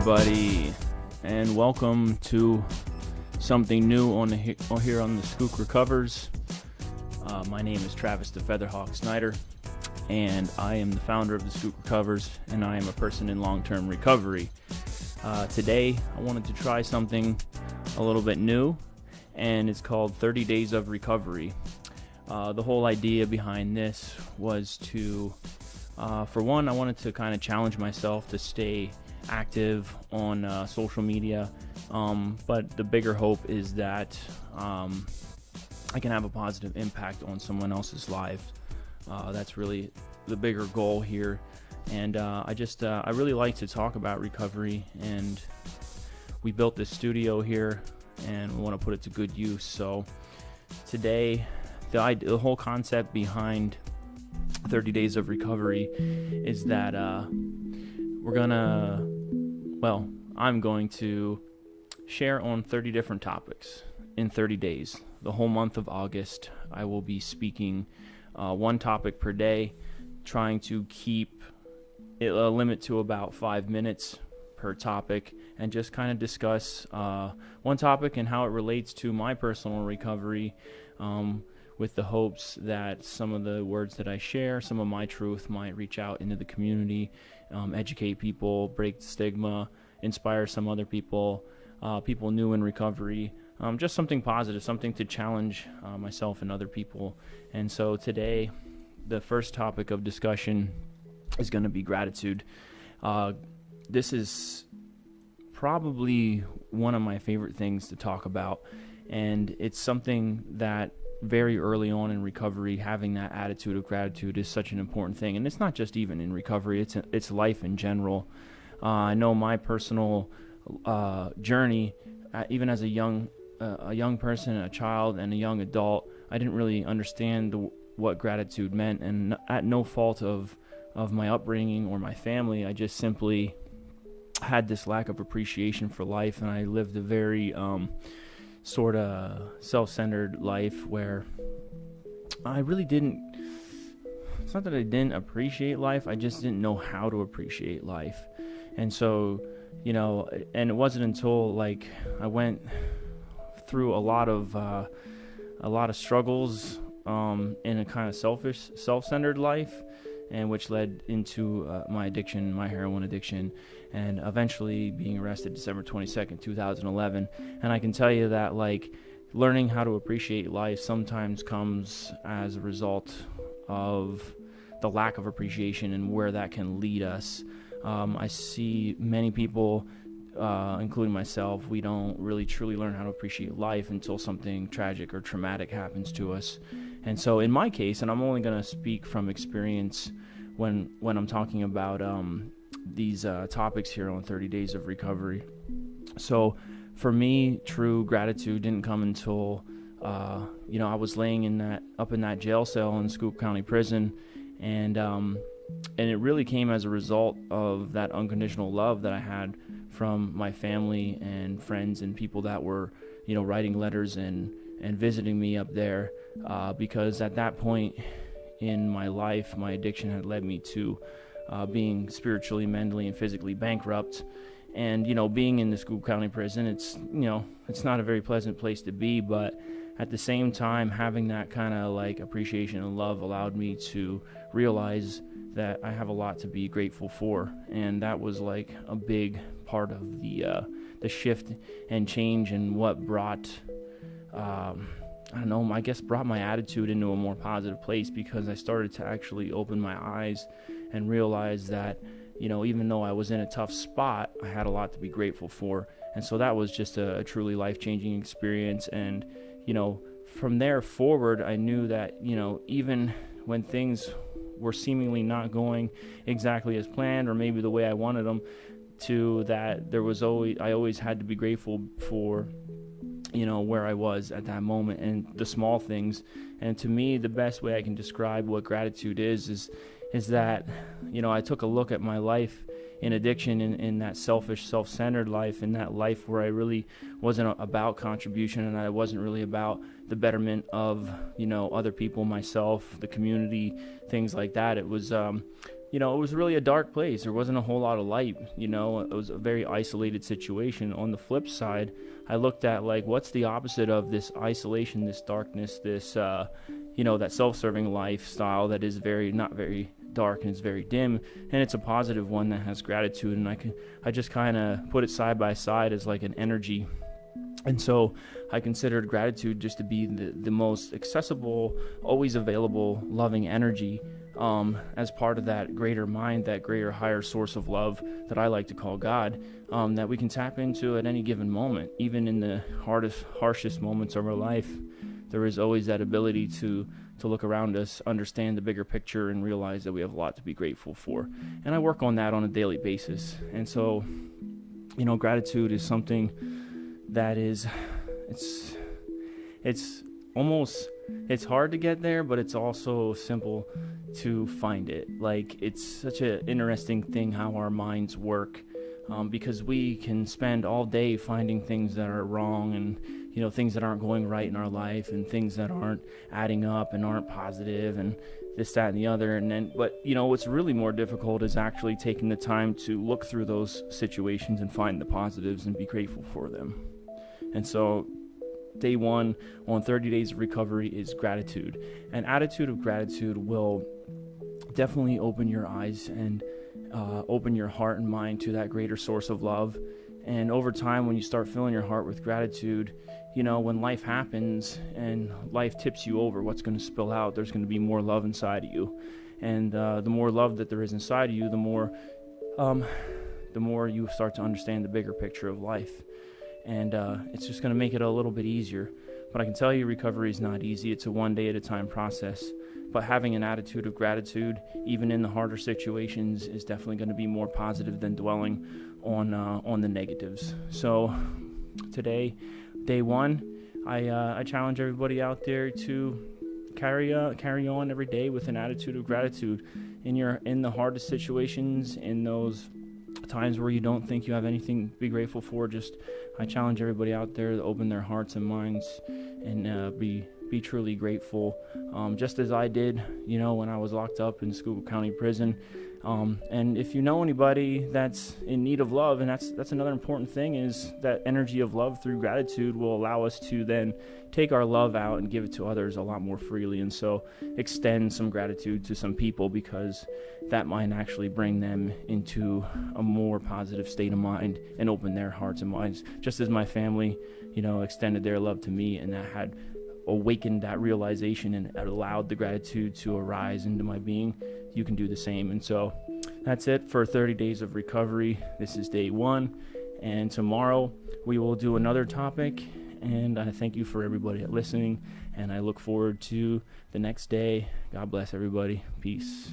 everybody, and welcome to something new here on the Skook Recovers. My name is Travis the Featherhawk Snyder, and I am the founder of the Skook Recovers, and I am a person in long-term recovery. Today, I wanted to try something a little bit new, and it's called 30 Days of Recovery. The whole idea behind this was to, for one, I wanted to kind of challenge myself to stay active on social media, but the bigger hope is that I can have a positive impact on someone else's life. That's really the bigger goal here, and I really like to talk about recovery, and we built this studio here and we want to put it to good use. So today, the whole concept behind 30 Days of Recovery is that I'm going to share on 30 different topics in 30 days. The whole month of August, I will be speaking one topic per day, trying to keep it a limit to about 5 minutes per topic, and just kind of discuss one topic and how it relates to my personal recovery, with the hopes that some of the words that I share, some of my truth might reach out into the community, educate people, break the stigma, inspire some other people, people new in recovery, just something positive, something to challenge myself and other people. And so today, the first topic of discussion is going to be gratitude. This is probably one of my favorite things to talk about, and it's something that very early on in recovery, having that attitude of gratitude is such an important thing. And it's not just even in recovery, it's life in general. I know my personal journey, even as a young person, a child, and a young adult, I didn't really understand what gratitude meant, and at no fault of my upbringing or my family, I just simply had this lack of appreciation for life, and I lived a very sort of self-centered life where I really didn't, it's not that I didn't appreciate life, I just didn't know how to appreciate life. And so, and it wasn't until I went through a lot of struggles in a kind of selfish, self-centered life, and which led into my addiction, my heroin addiction, and eventually being arrested December 22nd, 2011. And I can tell you that learning how to appreciate life sometimes comes as a result of the lack of appreciation and where that can lead us. I see many people, including myself, we don't really truly learn how to appreciate life until something tragic or traumatic happens to us. And so in my case, and I'm only going to speak from experience when I'm talking about these topics here on 30 Days of Recovery. So for me, true gratitude didn't come until I was laying up in that jail cell in Skook County Prison, and it really came as a result of that unconditional love that I had from my family and friends and people that were writing letters and visiting me up there, because at that point in my life, my addiction had led me to being spiritually, mentally, and physically bankrupt. And being in the Skook County Prison, it's not a very pleasant place to be, but at the same time, having that kind of appreciation and love allowed me to realize that I have a lot to be grateful for. And that was a big part of the shift and change, and what brought brought my attitude into a more positive place, because I started to actually open my eyes and realize that, even though I was in a tough spot, I had a lot to be grateful for. And so that was just a truly life-changing experience. And, from there forward, I knew that, even when things were seemingly not going exactly as planned, or maybe the way I wanted them to, that I always had to be grateful for where I was at that moment and the small things. And to me, the best way I can describe what gratitude is that, I took a look at my life in addiction, in that selfish, self-centered life, in that life where I really wasn't about contribution, and I wasn't really about the betterment of, other people, myself, the community, things like that. It was it was really a dark place. There wasn't a whole lot of light. It was a very isolated situation. On the flip side, I looked at like, what's the opposite of this isolation, this darkness, this, that self-serving lifestyle that is not very dark and it's very dim, and it's a positive one that has gratitude. And I just kind of put it side by side as like an energy. And so I considered gratitude just to be the most accessible, always available, loving energy, as part of that greater mind, that greater higher source of love that I like to call God, that we can tap into at any given moment. Even in the harshest moments of our life, there is always that ability to look around us, understand the bigger picture, and realize that we have a lot to be grateful for. And I work on that on a daily basis. And so, gratitude is something that is, it's hard to get there, but it's also simple to find it. Like, it's such an interesting thing how our minds work, because we can spend all day finding things that are wrong, and things that aren't going right in our life, and things that aren't adding up and aren't positive, and this, that, and the other. But what's really more difficult is actually taking the time to look through those situations and find the positives and be grateful for them. And so day one on 30 Days of Recovery is gratitude. An attitude of gratitude will definitely open your eyes and open your heart and mind to that greater source of love. And over time, when you start filling your heart with gratitude, when life happens and life tips you over, what's going to spill out? There's going to be more love inside of you. And the more love that there is inside of you, the more you start to understand the bigger picture of life. And it's just going to make it a little bit easier. But I can tell you, recovery is not easy. It's a one day at a time process. But having an attitude of gratitude, even in the harder situations, is definitely going to be more positive than dwelling on the negatives. So today, day one, I challenge everybody out there to carry on every day with an attitude of gratitude. In the hardest situations, in those times where you don't think you have anything to be grateful for, I challenge everybody out there to open their hearts and minds and be truly grateful, just as I did, when I was locked up in Schuylkill County Prison. And if you know anybody that's in need of love, and that's another important thing, is that energy of love through gratitude will allow us to then take our love out and give it to others a lot more freely. And so extend some gratitude to some people, because that might actually bring them into a more positive state of mind and open their hearts and minds, just as my family, extended their love to me, and that had awakened that realization and allowed the gratitude to arise into my being. You can do the same. And so that's it for 30 Days of Recovery. This is day one, and tomorrow we will do another topic. And I thank you for everybody listening, and I look forward to the next day. God bless everybody. Peace.